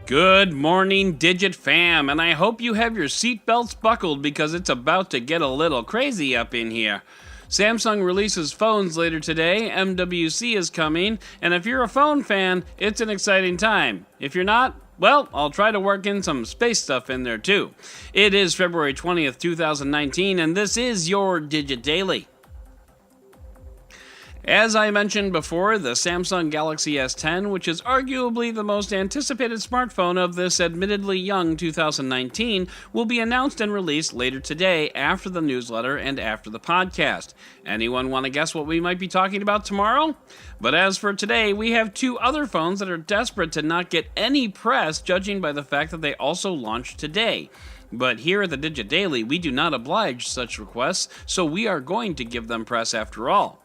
Good morning, Digit fam, and I hope you have your seatbelts buckled because it's about to get a little crazy up in here. Samsung releases phones later today, MWC is coming, and if you're a phone fan, it's an exciting time. If you're not, well, I'll try to work in some space stuff in there too. It is February 20th, 2019, and this is your Digit Daily. As I mentioned before, the Samsung Galaxy S10, which is arguably the most anticipated smartphone of this admittedly young 2019, will be announced and released later today after the newsletter and after the podcast. Anyone want to guess what we might be talking about tomorrow? But as for today, we have two other phones that are desperate to not get any press, judging by the fact that they also launched today. But here at the Digit Daily, we do not oblige such requests, so we are going to give them press after all.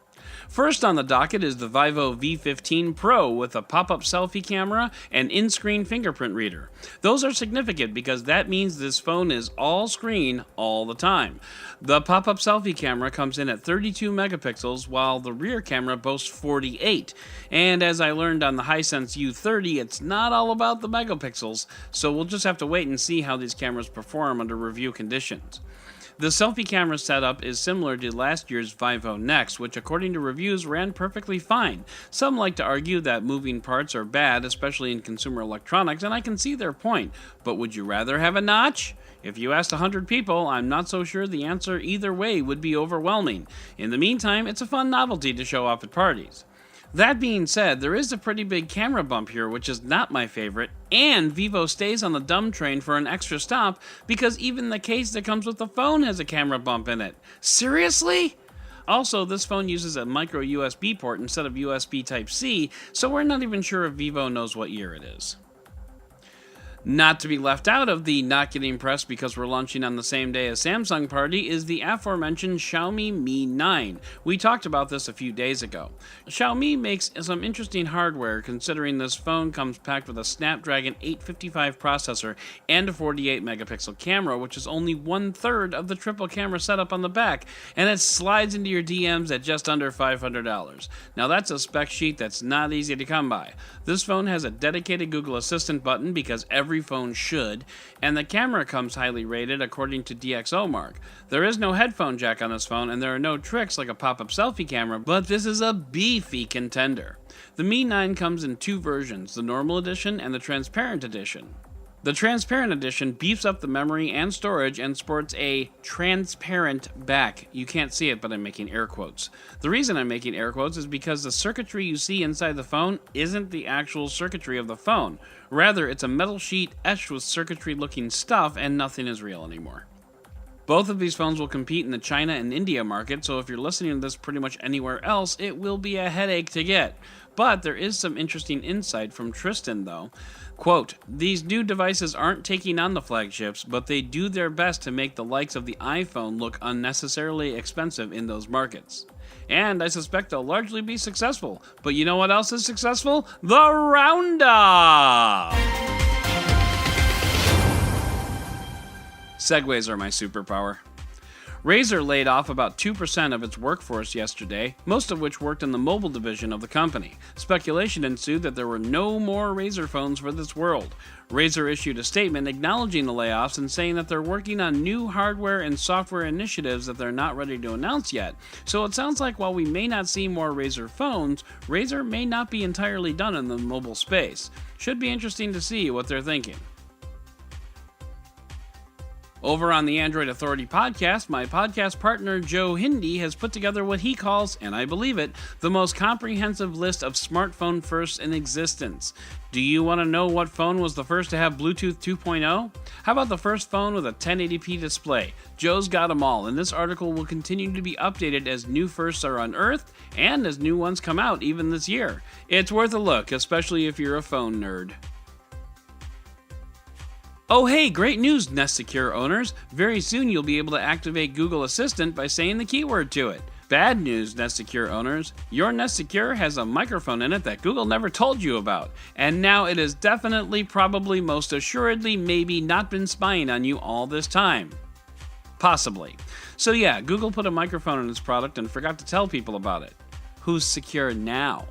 First on the docket is the Vivo V15 Pro with a pop-up selfie camera and in-screen fingerprint reader. Those are significant because that means this phone is all screen all the time. The pop-up selfie camera comes in at 32 megapixels while the rear camera boasts 48. And as I learned on the Hisense U30, it's not all about the megapixels, so we'll just have to wait and see how these cameras perform under review conditions. The selfie camera setup is similar to last year's Vivo Nex, which according to reviews ran perfectly fine. Some like to argue that moving parts are bad, especially in consumer electronics, and I can see their point. But would you rather have a notch? If you asked 100 people, I'm not so sure the answer either way would be overwhelming. In the meantime, it's a fun novelty to show off at parties. That being said, there is a pretty big camera bump here, which is not my favorite, and Vivo stays on the dumb train for an extra stop because even the case that comes with the phone has a camera bump in it. Seriously? Also, this phone uses a micro USB port instead of USB Type-C, so we're not even sure if Vivo knows what year it is. Not to be left out of the not getting press because we're launching on the same day as Samsung party is the aforementioned Xiaomi Mi 9. We talked about this a few days ago. Xiaomi makes some interesting hardware considering this phone comes packed with a Snapdragon 855 processor and a 48 megapixel camera, which is only 1/3 of the triple camera setup on the back, and it slides into your DMs at just under $500. Now that's a spec sheet that's not easy to come by. This phone has a dedicated Google Assistant button because every phone should, and the camera comes highly rated according to DxOMark. There is no headphone jack on this phone, and there are no tricks like a pop-up selfie camera, but this is a beefy contender. The Mi 9 comes in two versions, the normal edition and the transparent edition. The transparent edition beefs up the memory and storage and sports a transparent back. You can't see it, but I'm making air quotes. The reason I'm making air quotes is because the circuitry you see inside the phone isn't the actual circuitry of the phone. Rather, it's a metal sheet etched with circuitry-looking stuff, and nothing is real anymore. Both of these phones will compete in the China and India market, so if you're listening to this pretty much anywhere else, it will be a headache to get. But there is some interesting insight from Tristan, though. Quote, "These new devices aren't taking on the flagships, but they do their best to make the likes of the iPhone look unnecessarily expensive in those markets. And I suspect they'll largely be successful. But you know what else is successful? The roundup!" Segways are my superpower. Razer laid off about 2% of its workforce yesterday, most of which worked in the mobile division of the company. Speculation ensued that there were no more Razer phones for this world. Razer issued a statement acknowledging the layoffs and saying that they're working on new hardware and software initiatives that they're not ready to announce yet. So it sounds like while we may not see more Razer phones, Razer may not be entirely done in the mobile space. Should be interesting to see what they're thinking. Over on the Android Authority podcast, my podcast partner Joe Hindi has put together what he calls, and I believe it, the most comprehensive list of smartphone firsts in existence. Do you want to know what phone was the first to have Bluetooth 2.0? How about the first phone with a 1080p display? Joe's got them all, and this article will continue to be updated as new firsts are unearthed and as new ones come out even this year. It's worth a look, especially if you're a phone nerd. Oh hey, great news, Nest Secure owners. Very soon you'll be able to activate Google Assistant by saying the keyword to it. Bad news, Nest Secure owners. Your Nest Secure has a microphone in it that Google never told you about. And now it has definitely, probably, most assuredly, maybe not been spying on you all this time. Possibly. So yeah, Google put a microphone in its product and forgot to tell people about it. Who's secure now?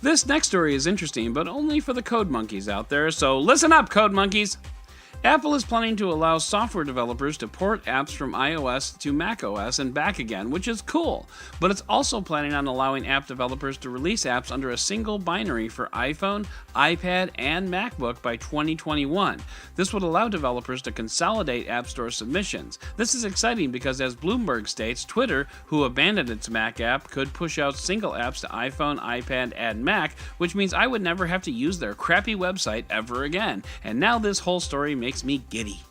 This next story is interesting, but only for the code monkeys out there, so listen up, code monkeys! Apple is planning to allow software developers to port apps from iOS to macOS and back again, which is cool, but it's also planning on allowing app developers to release apps under a single binary for iPhone, iPad, and MacBook by 2021. This would allow developers to consolidate App Store submissions. This is exciting because, as Bloomberg states, Twitter, who abandoned its Mac app, could push out single apps to iPhone, iPad, and Mac, which means I would never have to use their crappy website ever again. And now this whole story makes me giddy.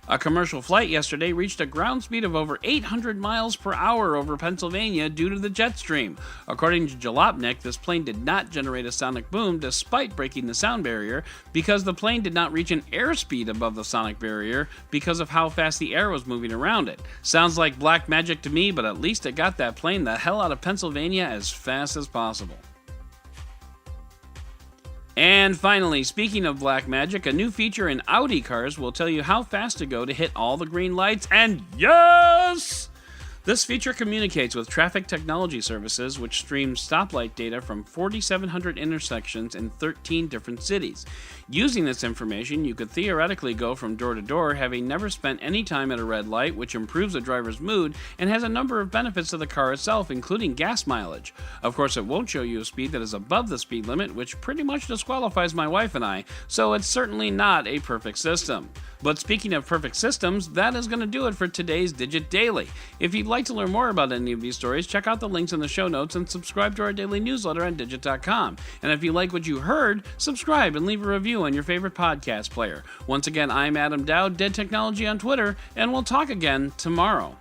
A commercial flight yesterday reached a ground speed of over 800 miles per hour over Pennsylvania due to the jet stream. According to Jalopnik, this plane did not generate a sonic boom despite breaking the sound barrier because the plane did not reach an airspeed above the sonic barrier because of how fast the air was moving around it. Sounds like black magic to me, but at least it got that plane the hell out of Pennsylvania as fast as possible. And finally, speaking of black magic, a new feature in Audi cars will tell you how fast to go to hit all the green lights, and yes! This feature communicates with traffic technology services, which stream stoplight data from 4,700 intersections in 13 different cities. Using this information, you could theoretically go from door to door, having never spent any time at a red light, which improves the driver's mood and has a number of benefits to the car itself, including gas mileage. Of course, it won't show you a speed that is above the speed limit, which pretty much disqualifies my wife and I, so it's certainly not a perfect system. But speaking of perfect systems, that is going to do it for today's Digit Daily. If you'd like to learn more about any of these stories, check out the links in the show notes and subscribe to our daily newsletter on digit.com. And if you like what you heard, subscribe and leave a review on your favorite podcast player. Once again, I'm Adam Dowd, Dead Technology on Twitter, and we'll talk again tomorrow.